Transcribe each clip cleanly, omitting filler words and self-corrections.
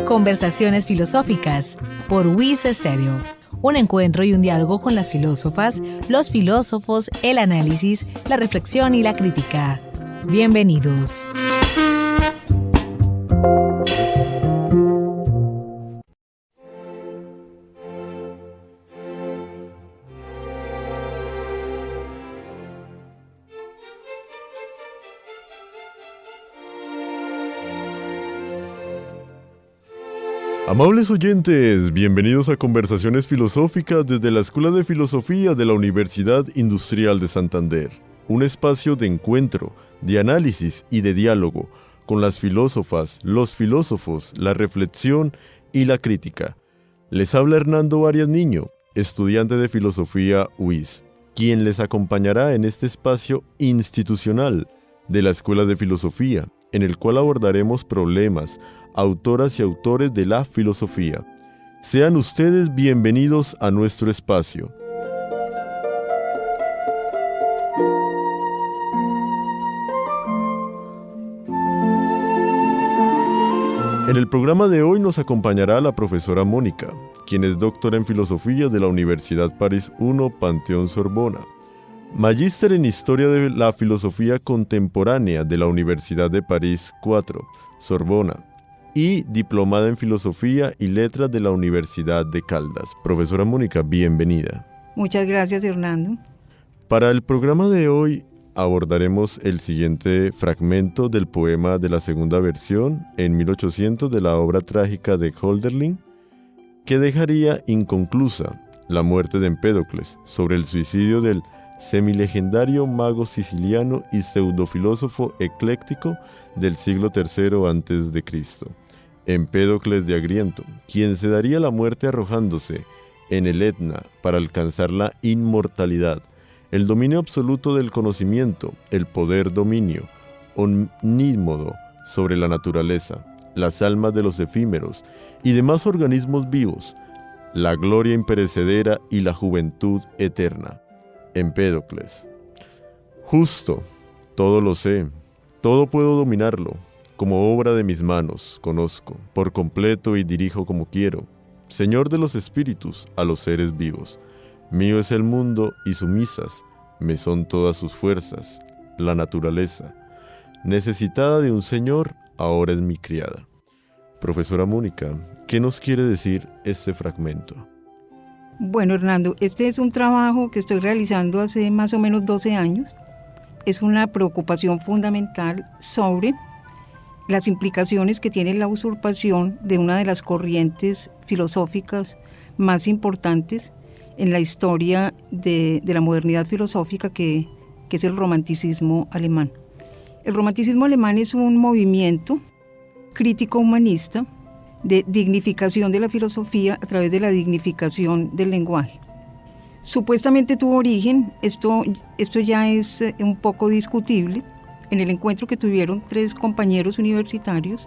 Conversaciones filosóficas por WIS Estéreo. Un encuentro y un diálogo con las filósofas, los filósofos, el análisis, la reflexión y la crítica. Bienvenidos. Amables oyentes, bienvenidos a Conversaciones Filosóficas desde la Escuela de Filosofía de la Universidad Industrial de Santander. Un espacio de encuentro, de análisis y de diálogo con las filósofas, los filósofos, la reflexión y la crítica. Les habla Hernando Arias Niño, estudiante de Filosofía UIS, quien les acompañará en este espacio institucional de la Escuela de Filosofía, en el cual abordaremos problemas, autoras y autores de la filosofía. Sean ustedes bienvenidos a nuestro espacio. En el programa de hoy nos acompañará la profesora Mónica, quien es doctora en filosofía de la Universidad París I Panteón Sorbona, magíster en Historia de la Filosofía Contemporánea de la Universidad de París IV Sorbona, y diplomada en Filosofía y Letras de la Universidad de Caldas. Profesora Mónica, bienvenida. Muchas gracias, Hernando. Para el programa de hoy abordaremos el siguiente fragmento del poema de la segunda versión, en 1800, de la obra trágica de Hölderlin, que dejaría inconclusa la muerte de Empédocles, sobre el suicidio del semilegendario mago siciliano y pseudofilósofo ecléctico del siglo III a.C., Empédocles de Agriento, quien se daría la muerte arrojándose en el Etna para alcanzar la inmortalidad, el dominio absoluto del conocimiento, el poder dominio omnímodo sobre la naturaleza, las almas de los efímeros y demás organismos vivos, la gloria imperecedera y la juventud eterna. Empédocles. Justo, todo lo sé, todo puedo dominarlo, como obra de mis manos, conozco, por completo y dirijo como quiero, Señor de los espíritus, a los seres vivos. Mío es el mundo y sumisas, me son todas sus fuerzas, la naturaleza. Necesitada de un Señor, ahora es mi criada. Profesora Mónica, ¿qué nos quiere decir este fragmento? Bueno, Hernando, este es un trabajo que estoy realizando hace más o menos 12 años. Es una preocupación fundamental sobre las implicaciones que tiene la usurpación de una de las corrientes filosóficas más importantes en la historia de la modernidad filosófica, que es el romanticismo alemán. El romanticismo alemán es un movimiento crítico humanista de dignificación de la filosofía a través de la dignificación del lenguaje. Supuestamente tuvo origen, esto ya es un poco discutible, en el encuentro que tuvieron 3 compañeros universitarios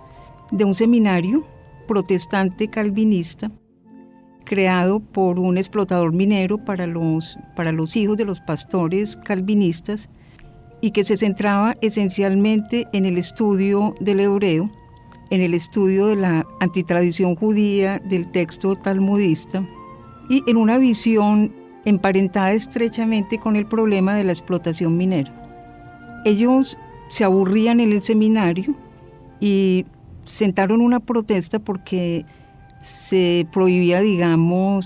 de un seminario protestante calvinista creado por un explotador minero para los hijos de los pastores calvinistas, y que se centraba esencialmente en el estudio del hebreo, en el estudio de la antitradición judía, del texto talmudista, y en una visión emparentada estrechamente con el problema de la explotación minera. Ellos se aburrían en el seminario y sentaron una protesta porque se prohibía,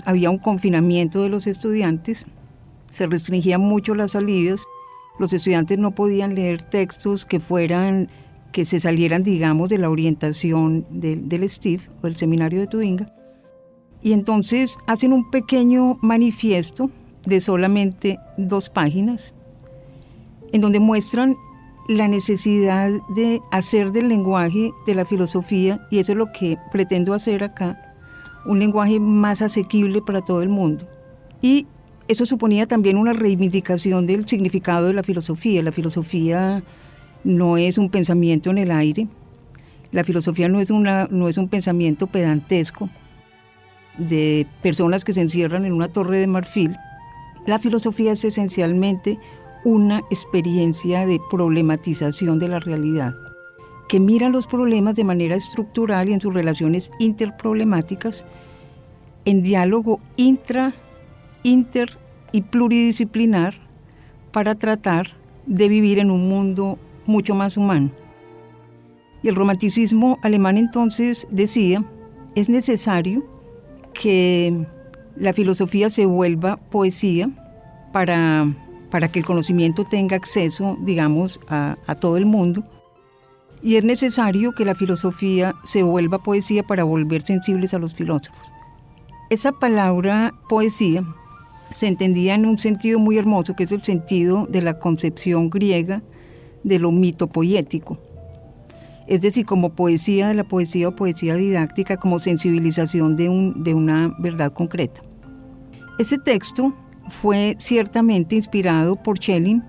había un confinamiento de los estudiantes, se restringían mucho las salidas, los estudiantes no podían leer textos que se salieran, de la orientación del STIF, o el seminario de Tubinga, y entonces hacen un pequeño manifiesto de solamente 2 páginas, en donde muestran la necesidad de hacer del lenguaje de la filosofía, y eso es lo que pretendo hacer acá, un lenguaje más asequible para todo el mundo. Y eso suponía también una reivindicación del significado de la filosofía. La filosofía no es un pensamiento en el aire, la filosofía no es un pensamiento pedantesco de personas que se encierran en una torre de marfil. La filosofía es esencialmente una experiencia de problematización de la realidad, que mira los problemas de manera estructural y en sus relaciones interproblemáticas, en diálogo inter y pluridisciplinar para tratar de vivir en un mundo mucho más humano. Y el romanticismo alemán entonces decía, es necesario que la filosofía se vuelva poesía para que el conocimiento tenga acceso, digamos, a todo el mundo. Y es necesario que la filosofía se vuelva poesía para volver sensibles a los filósofos. Esa palabra poesía se entendía en un sentido muy hermoso, que es el sentido de la concepción griega de lo mitopoético. Es decir, como poesía de la poesía o poesía didáctica, como sensibilización de una verdad concreta. Ese texto fue ciertamente inspirado por Schelling,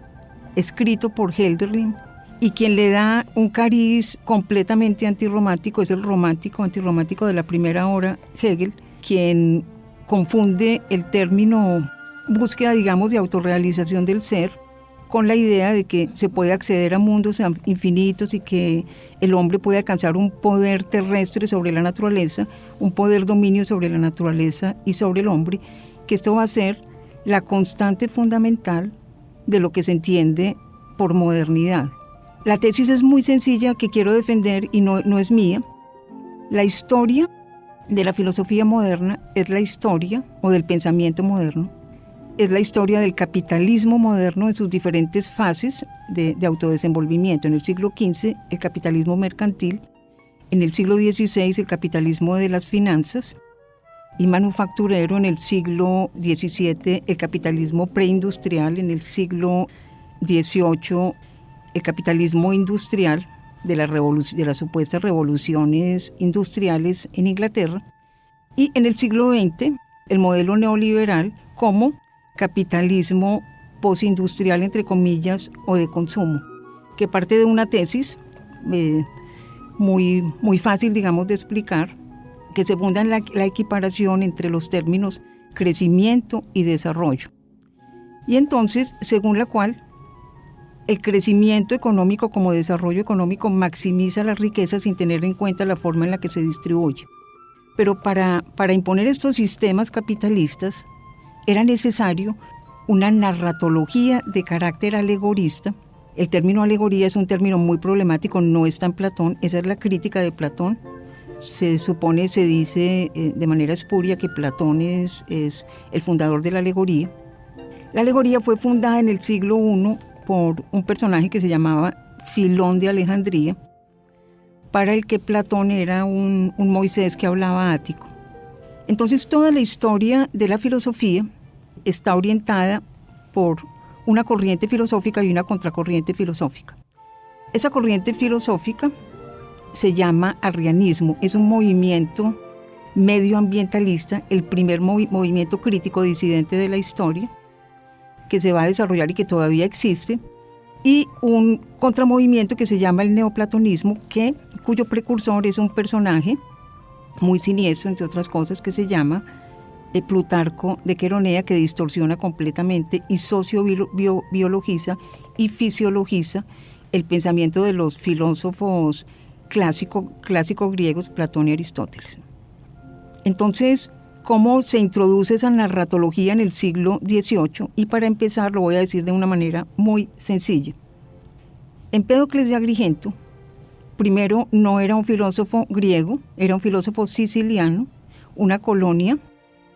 escrito por Hölderlin, y quien le da un cariz completamente antirromántico es el antirromántico de la primera hora, Hegel, quien confunde el término búsqueda, digamos, de autorrealización del ser con la idea de que se puede acceder a mundos infinitos y que el hombre puede alcanzar un poder terrestre sobre la naturaleza, un poder dominio sobre la naturaleza y sobre el hombre, que esto va a ser la constante fundamental de lo que se entiende por modernidad. La tesis es muy sencilla que quiero defender y no es mía. La historia de la filosofía moderna es la historia, o del pensamiento moderno, es la historia del capitalismo moderno en sus diferentes fases de autodesenvolvimiento. En el siglo XV, el capitalismo mercantil; en el siglo XVI, el capitalismo de las finanzas y manufacturero; en el siglo XVII, el capitalismo preindustrial; en el siglo XVIII, el capitalismo industrial de las supuestas revoluciones industriales en Inglaterra; y en el siglo XX, el modelo neoliberal como capitalismo postindustrial, entre comillas, o de consumo, que parte de una tesis muy fácil, digamos, de explicar, que se funda en la equiparación entre los términos crecimiento y desarrollo. Y entonces, según la cual, el crecimiento económico como desarrollo económico maximiza la riqueza sin tener en cuenta la forma en la que se distribuye. Pero para imponer estos sistemas capitalistas era necesario una narratología de carácter alegorista. El término alegoría es un término muy problemático, no está en Platón, esa es la crítica de Platón. Se dice de manera espuria que Platón es el fundador de la alegoría. La alegoría fue fundada en el siglo I por un personaje que se llamaba Filón de Alejandría, para el que Platón era un Moisés que hablaba ático. Entonces toda la historia de la filosofía está orientada por una corriente filosófica y una contracorriente filosófica. Esa corriente filosófica se llama arrianismo, es un movimiento medioambientalista, el primer movimiento crítico disidente de la historia, que se va a desarrollar y que todavía existe, y un contramovimiento que se llama el neoplatonismo, cuyo precursor es un personaje muy siniestro, entre otras cosas, que se llama Plutarco de Queronea, que distorsiona completamente y sociobiologiza y fisiologiza el pensamiento de los filósofos clásicos griegos, Platón y Aristóteles. Entonces, ¿cómo se introduce esa narratología en el siglo XVIII? Y para empezar lo voy a decir de una manera muy sencilla. Empédocles de Agrigento, primero, no era un filósofo griego, era un filósofo siciliano, una colonia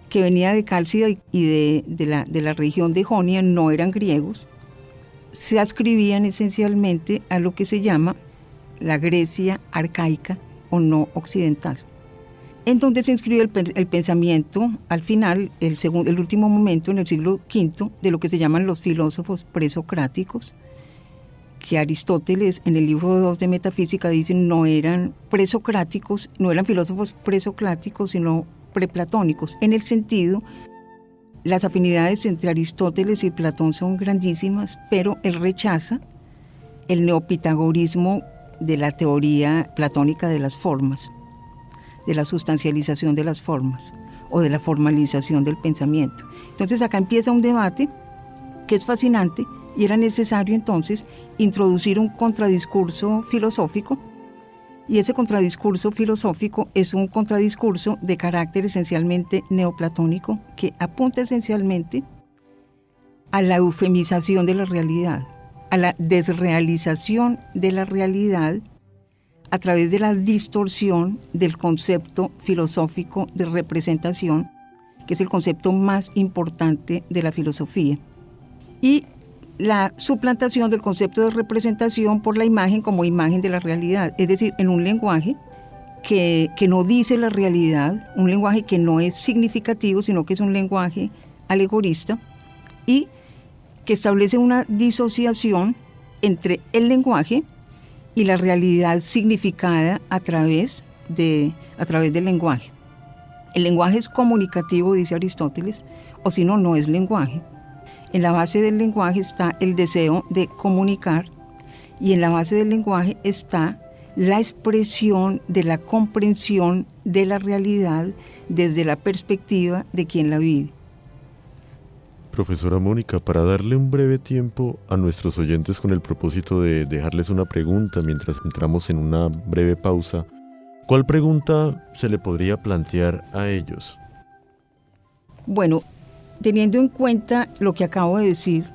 que venía de Cálcida y de la región de Jonia, no eran griegos. Se adscribían esencialmente a lo que se llama la Grecia arcaica o no occidental, en donde se inscribe el pensamiento al final, el último momento en el siglo V, de lo que se llaman los filósofos presocráticos, que Aristóteles en el libro 2 de Metafísica dice no eran presocráticos, no eran filósofos presocráticos, sino preplatónicos. En el sentido, las afinidades entre Aristóteles y Platón son grandísimas, pero él rechaza el neopitagorismo de la teoría platónica de las formas, de la sustancialización de las formas o de la formalización del pensamiento. Entonces acá empieza un debate que es fascinante y era necesario entonces introducir un contradiscurso filosófico, y ese contradiscurso filosófico es un contradiscurso de carácter esencialmente neoplatónico que apunta esencialmente a la eufemización de la realidad, a la desrealización de la realidad a través de la distorsión del concepto filosófico de representación, que es el concepto más importante de la filosofía, y la suplantación del concepto de representación por la imagen como imagen de la realidad, es decir, en un lenguaje que no dice la realidad, un lenguaje que no es significativo, sino que es un lenguaje alegorista y que establece una disociación entre el lenguaje y la realidad significada a través del lenguaje. El lenguaje es comunicativo, dice Aristóteles, o si no, no es lenguaje. En la base del lenguaje está el deseo de comunicar y en la base del lenguaje está la expresión de la comprensión de la realidad desde la perspectiva de quien la vive. Profesora Mónica, para darle un breve tiempo a nuestros oyentes con el propósito de dejarles una pregunta mientras entramos en una breve pausa, ¿cuál pregunta se le podría plantear a ellos? Bueno, teniendo en cuenta lo que acabo de decir,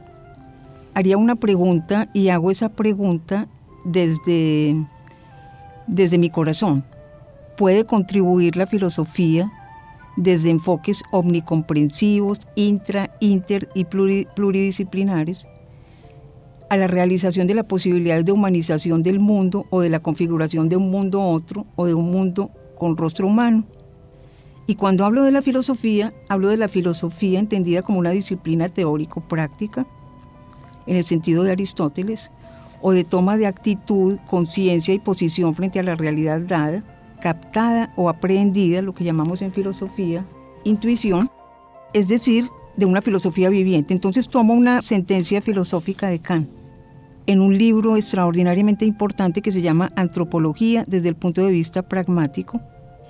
haría una pregunta y hago esa pregunta desde mi corazón. ¿Puede contribuir la filosofía desde enfoques omnicomprensivos, inter y pluridisciplinares a la realización de la posibilidad de humanización del mundo o de la configuración de un mundo otro o de un mundo con rostro humano? Y cuando hablo de la filosofía entendida como una disciplina teórico-práctica, en el sentido de Aristóteles, o de toma de actitud, conciencia y posición frente a la realidad dada, captada o aprehendida, lo que llamamos en filosofía intuición, es decir, de una filosofía viviente. Entonces tomo una sentencia filosófica de Kant en un libro extraordinariamente importante que se llama Antropología desde el punto de vista pragmático,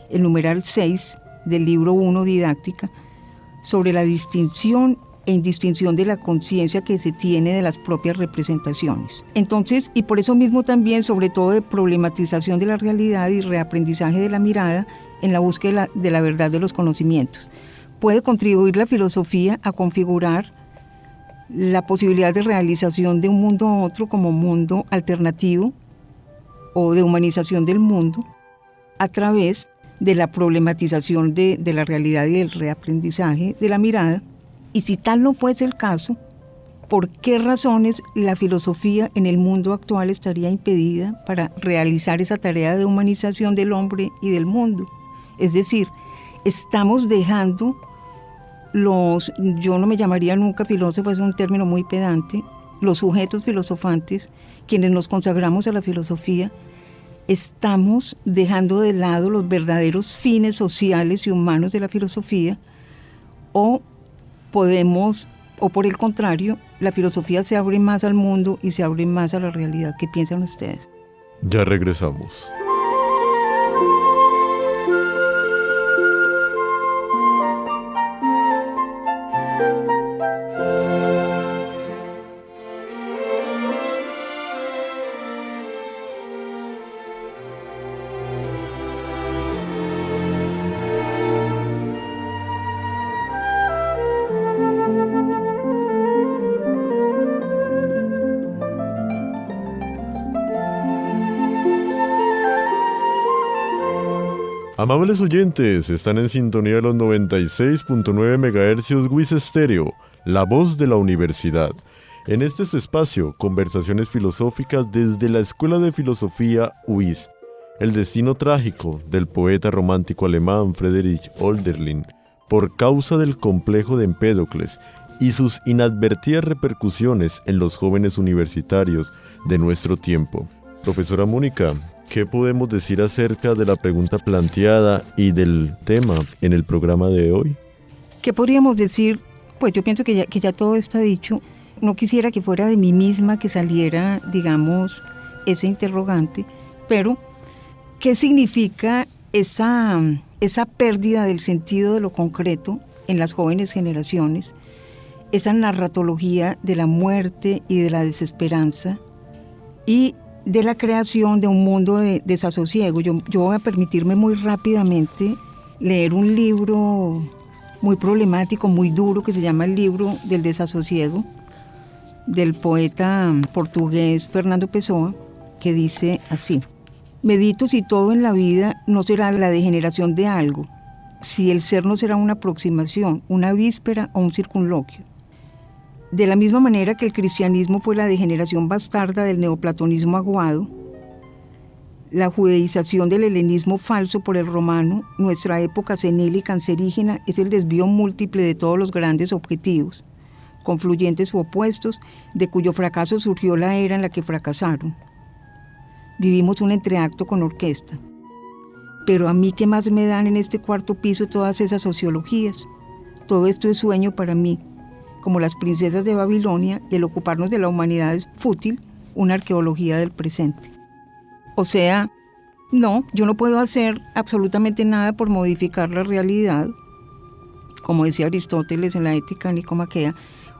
el numeral 6 del libro 1, Didáctica, sobre la distinción e indistinción de la conciencia que se tiene de las propias representaciones. Entonces, y por eso mismo también, sobre todo de problematización de la realidad y reaprendizaje de la mirada en la búsqueda de la verdad de los conocimientos. Puede contribuir la filosofía a configurar la posibilidad de realización de un mundo otro como mundo alternativo o de humanización del mundo a través de la problematización de la realidad y del reaprendizaje de la mirada. Y si tal no fuese el caso, ¿por qué razones la filosofía en el mundo actual estaría impedida para realizar esa tarea de humanización del hombre y del mundo? Es decir, estamos dejando yo no me llamaría nunca filósofo, es un término muy pedante, los sujetos filosofantes, quienes nos consagramos a la filosofía, estamos dejando de lado los verdaderos fines sociales y humanos de la filosofía, o por el contrario, la filosofía se abre más al mundo y se abre más a la realidad. ¿Qué piensan ustedes? Ya regresamos. Amables oyentes, están en sintonía de los 96.9 MHz WIS Estéreo, la voz de la universidad. En este su espacio, conversaciones filosóficas desde la Escuela de Filosofía WIS. El destino trágico del poeta romántico alemán Friedrich Hölderlin, por causa del complejo de Empédocles y sus inadvertidas repercusiones en los jóvenes universitarios de nuestro tiempo. Profesora Mónica, ¿qué podemos decir acerca de la pregunta planteada y del tema en el programa de hoy? ¿Qué podríamos decir? Pues yo pienso que ya todo está dicho. No quisiera que fuera de mí misma que saliera, digamos, ese interrogante, pero ¿qué significa esa pérdida del sentido de lo concreto en las jóvenes generaciones esa narratología de la muerte y de la desesperanza y de la creación de un mundo de desasosiego. Yo voy a permitirme muy rápidamente leer un libro muy problemático, muy duro, que se llama el libro del desasosiego, del poeta portugués Fernando Pessoa, que dice así: medito si todo en la vida no será la degeneración de algo, si el ser no será una aproximación, una víspera o un circunloquio. De la misma manera que el cristianismo fue la degeneración bastarda del neoplatonismo aguado, la judeización del helenismo falso por el romano, nuestra época senil y cancerígena es el desvío múltiple de todos los grandes objetivos, confluyentes u opuestos, de cuyo fracaso surgió la era en la que fracasaron. Vivimos un entreacto con orquesta. Pero a mí, ¿qué más me dan en este cuarto piso todas esas sociologías? Todo esto es sueño para mí. Como las princesas de Babilonia, y el ocuparnos de la humanidad es fútil, una arqueología del presente. O sea, no, yo no puedo hacer absolutamente nada por modificar la realidad. Como decía Aristóteles en la Ética Nicomaquea,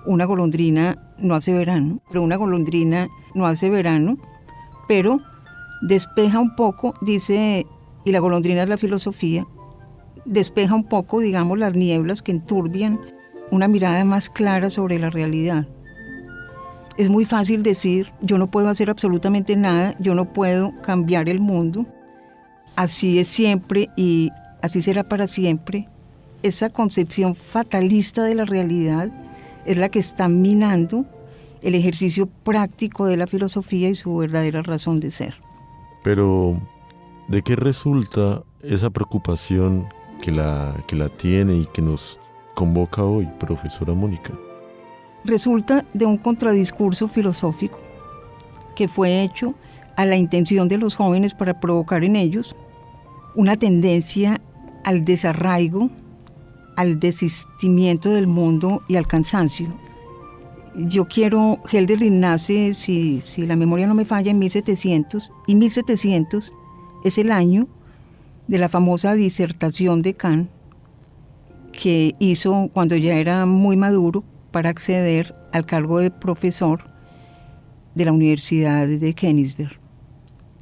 una golondrina no hace verano, pero despeja un poco, dice, y la golondrina es la filosofía, despeja un poco, digamos, las nieblas que enturbian una mirada más clara sobre la realidad. Es muy fácil decir, yo no puedo hacer absolutamente nada, yo no puedo cambiar el mundo, así es siempre y así será para siempre. Esa concepción fatalista de la realidad es la que está minando el ejercicio práctico de la filosofía y su verdadera razón de ser. Pero, ¿de qué resulta esa preocupación que la tiene y que nos convoca hoy, profesora Mónica? Resulta de un contradiscurso filosófico que fue hecho a la intención de los jóvenes para provocar en ellos una tendencia al desarraigo, al desistimiento del mundo y al cansancio. Hölderlin nace, si la memoria no me falla, en 1700, y 1700 es el año de la famosa disertación de Kant, que hizo cuando ya era muy maduro para acceder al cargo de profesor de la Universidad de Königsberg.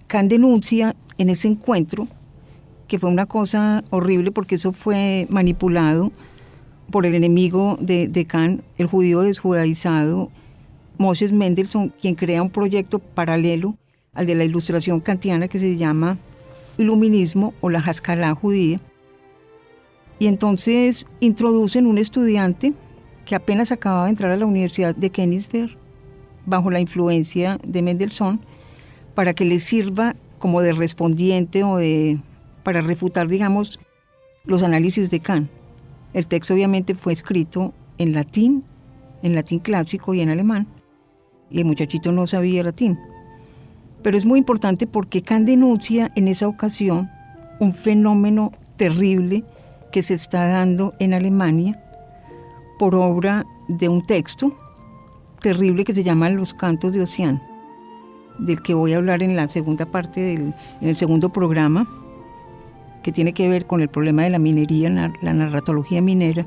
Kant denuncia en ese encuentro, que fue una cosa horrible porque eso fue manipulado por el enemigo de Kant, el judío desjudaizado, Moses Mendelssohn, quien crea un proyecto paralelo al de la ilustración kantiana que se llama Iluminismo o la Haskalah judía. Y entonces introducen un estudiante que apenas acababa de entrar a la Universidad de Königsberg bajo la influencia de Mendelssohn para que le sirva como de respondiente para refutar, digamos, los análisis de Kant. El texto obviamente fue escrito en latín clásico y en alemán, y el muchachito no sabía latín. Pero es muy importante porque Kant denuncia en esa ocasión un fenómeno terrible que se está dando en Alemania por obra de un texto terrible que se llama Los Cantos de Ossian, del que voy a hablar en la segunda parte, en el segundo programa, que tiene que ver con el problema de la minería, la narratología minera.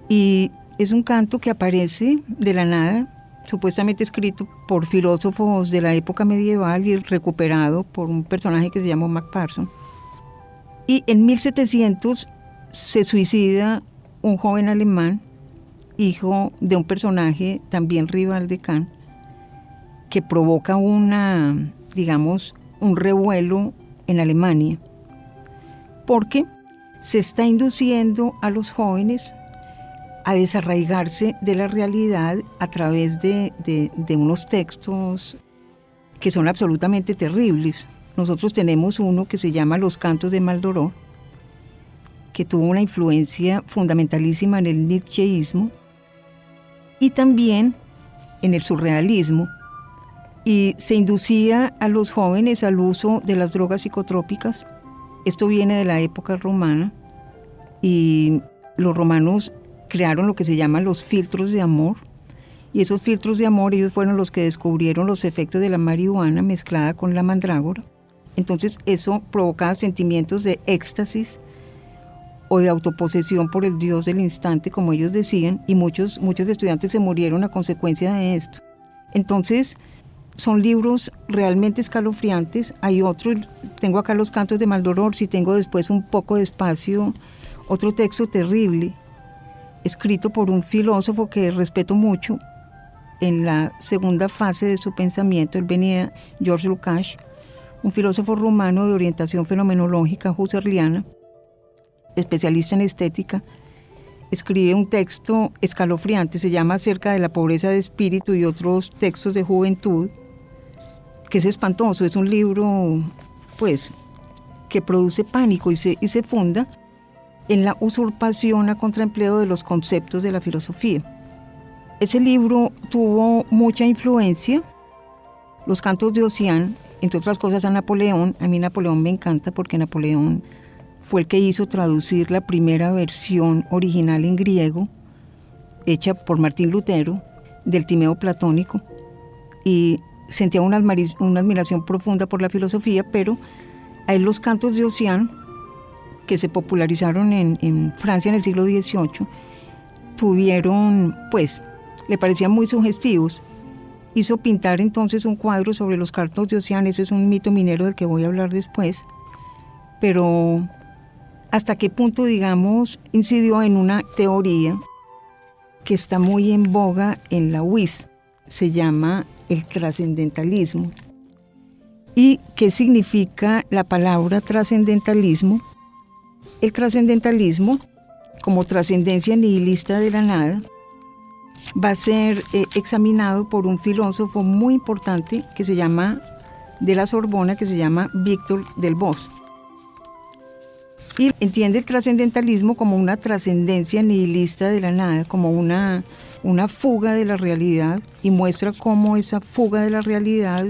Y es un canto que aparece de la nada, supuestamente escrito por filósofos de la época medieval y recuperado por un personaje que se llama Macpherson. Y en 1700 se suicida un joven alemán, hijo de un personaje también rival de Kant, que provoca un revuelo en Alemania, porque se está induciendo a los jóvenes a desarraigarse de la realidad a través de unos textos que son absolutamente terribles. Nosotros tenemos uno que se llama Los Cantos de Maldoror, que tuvo una influencia fundamentalísima en el nietzscheísmo y también en el surrealismo, y se inducía a los jóvenes al uso de las drogas psicotrópicas. Esto viene de la época romana, y los romanos crearon lo que se llaman los filtros de amor, y esos filtros de amor ellos fueron los que descubrieron los efectos de la marihuana mezclada con la mandrágora. Entonces eso provocaba sentimientos de éxtasis o de autoposesión por el Dios del instante, como ellos decían, y muchos estudiantes se murieron a consecuencia de esto. Entonces, son libros realmente escalofriantes. Hay otro, tengo acá los Cantos de Maldoror, si tengo después un poco de espacio, otro texto terrible, escrito por un filósofo que respeto mucho, en la segunda fase de su pensamiento. Él venía, George Lukács, un filósofo rumano de orientación fenomenológica husserliana, especialista en estética. Escribe un texto escalofriante, se llama Acerca de la pobreza de espíritu y otros textos de juventud, que es espantoso. Es un libro, pues, que produce pánico y se funda en la usurpación a contraempleo de los conceptos de la filosofía. Ese libro tuvo mucha influencia. Los Cantos de Ossian, entre otras cosas, a Napoleón. A mí Napoleón me encanta porque Napoleón fue el que hizo traducir la primera versión original en griego, hecha por Martín Lutero, del Timeo platónico, y sentía una admiración profunda por la filosofía, pero a él los Cantos de Ossian, que se popularizaron en Francia en el siglo XVIII, tuvieron, pues, le parecían muy sugestivos. Hizo pintar entonces un cuadro sobre los Cantos de Ossian. Eso es un mito minero del que voy a hablar después, pero hasta qué punto, digamos, incidió en una teoría que está muy en boga en la UIS, se llama el trascendentalismo. ¿Y qué significa la palabra trascendentalismo? El trascendentalismo, como trascendencia nihilista de la nada, va a ser examinado por un filósofo muy importante que se llama, de la Sorbona, que se llama Víctor Delbos. Y entiende el trascendentalismo como una trascendencia nihilista de la nada, como una fuga de la realidad, y muestra cómo esa fuga de la realidad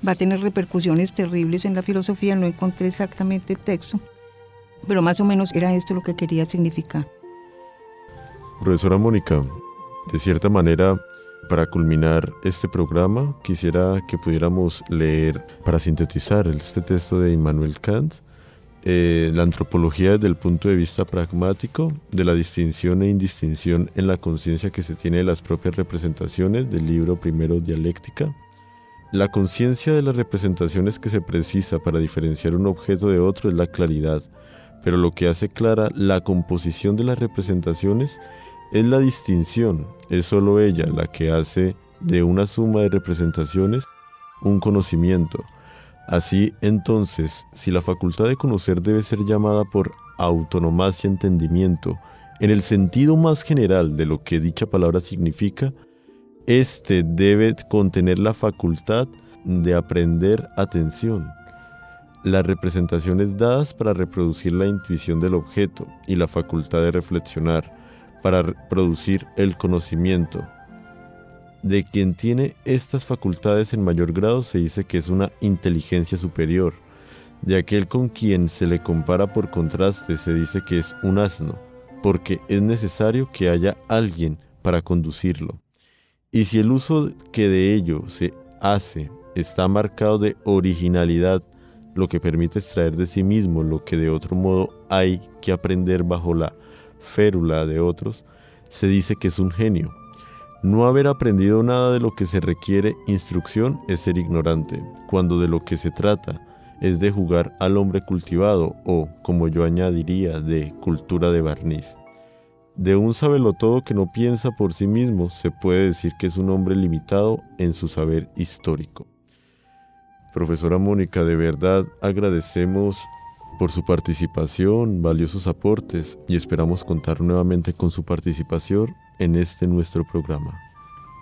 va a tener repercusiones terribles en la filosofía. No encontré exactamente el texto, pero más o menos era esto lo que quería significar. Profesora Mónica, de cierta manera, para culminar este programa, quisiera que pudiéramos leer, para sintetizar este texto de Immanuel Kant, la antropología desde el punto de vista pragmático de la distinción e indistinción en la conciencia que se tiene de las propias representaciones, del libro primero Dialéctica. La conciencia de las representaciones que se precisa para diferenciar un objeto de otro es la claridad, pero lo que hace clara la composición de las representaciones es la distinción. Es solo ella la que hace de una suma de representaciones un conocimiento. Así, entonces, si la facultad de conocer debe ser llamada por autonomacia, entendimiento, en el sentido más general de lo que dicha palabra significa, este debe contener la facultad de aprender atención, las representaciones dadas para reproducir la intuición del objeto y la facultad de reflexionar, para producir el conocimiento. De quien tiene estas facultades en mayor grado se dice que es una inteligencia superior. De aquel con quien se le compara por contraste se dice que es un asno, porque es necesario que haya alguien para conducirlo. Y si el uso que de ello se hace está marcado de originalidad, lo que permite extraer de sí mismo lo que de otro modo hay que aprender bajo la férula de otros, se dice que es un genio. No haber aprendido nada de lo que se requiere instrucción es ser ignorante, cuando de lo que se trata es de jugar al hombre cultivado o, como yo añadiría, de cultura de barniz. De un sabelotodo que no piensa por sí mismo se puede decir que es un hombre limitado en su saber histórico. Profesora Mónica, de verdad agradecemos por su participación, valiosos aportes, y esperamos contar nuevamente con su participación en este nuestro programa.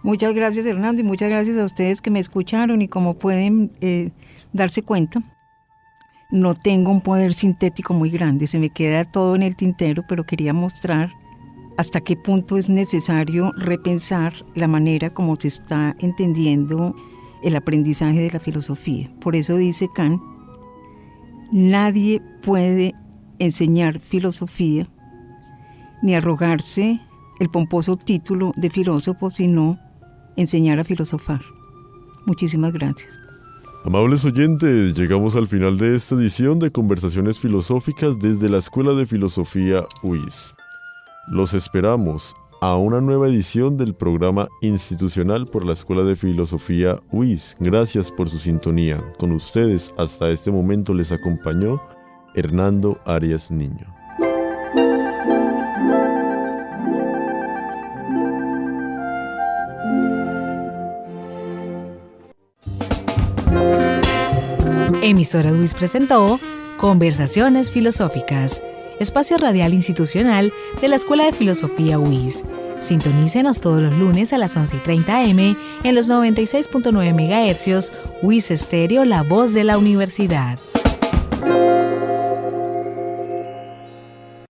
Muchas gracias, Hernando, y muchas gracias a ustedes que me escucharon. Y como pueden darse cuenta, no tengo un poder sintético muy grande, se me queda todo en el tintero, pero quería mostrar hasta qué punto es necesario repensar la manera como se está entendiendo el aprendizaje de la filosofía. Por eso dice Kant: nadie puede enseñar filosofía ni arrogarse el pomposo título de filósofo, sino enseñar a filosofar. Muchísimas gracias. Amables oyentes, llegamos al final de esta edición de Conversaciones Filosóficas desde la Escuela de Filosofía UIS. Los esperamos a una nueva edición del programa institucional por la Escuela de Filosofía UIS. Gracias por su sintonía. Con ustedes hasta este momento les acompañó Hernando Arias Niño. Emisora UIS presentó Conversaciones Filosóficas, espacio radial institucional de la Escuela de Filosofía UIS. Sintonícenos todos los lunes a las 11:30 am en los 96.9 MHz, UIS Estéreo, la voz de la universidad.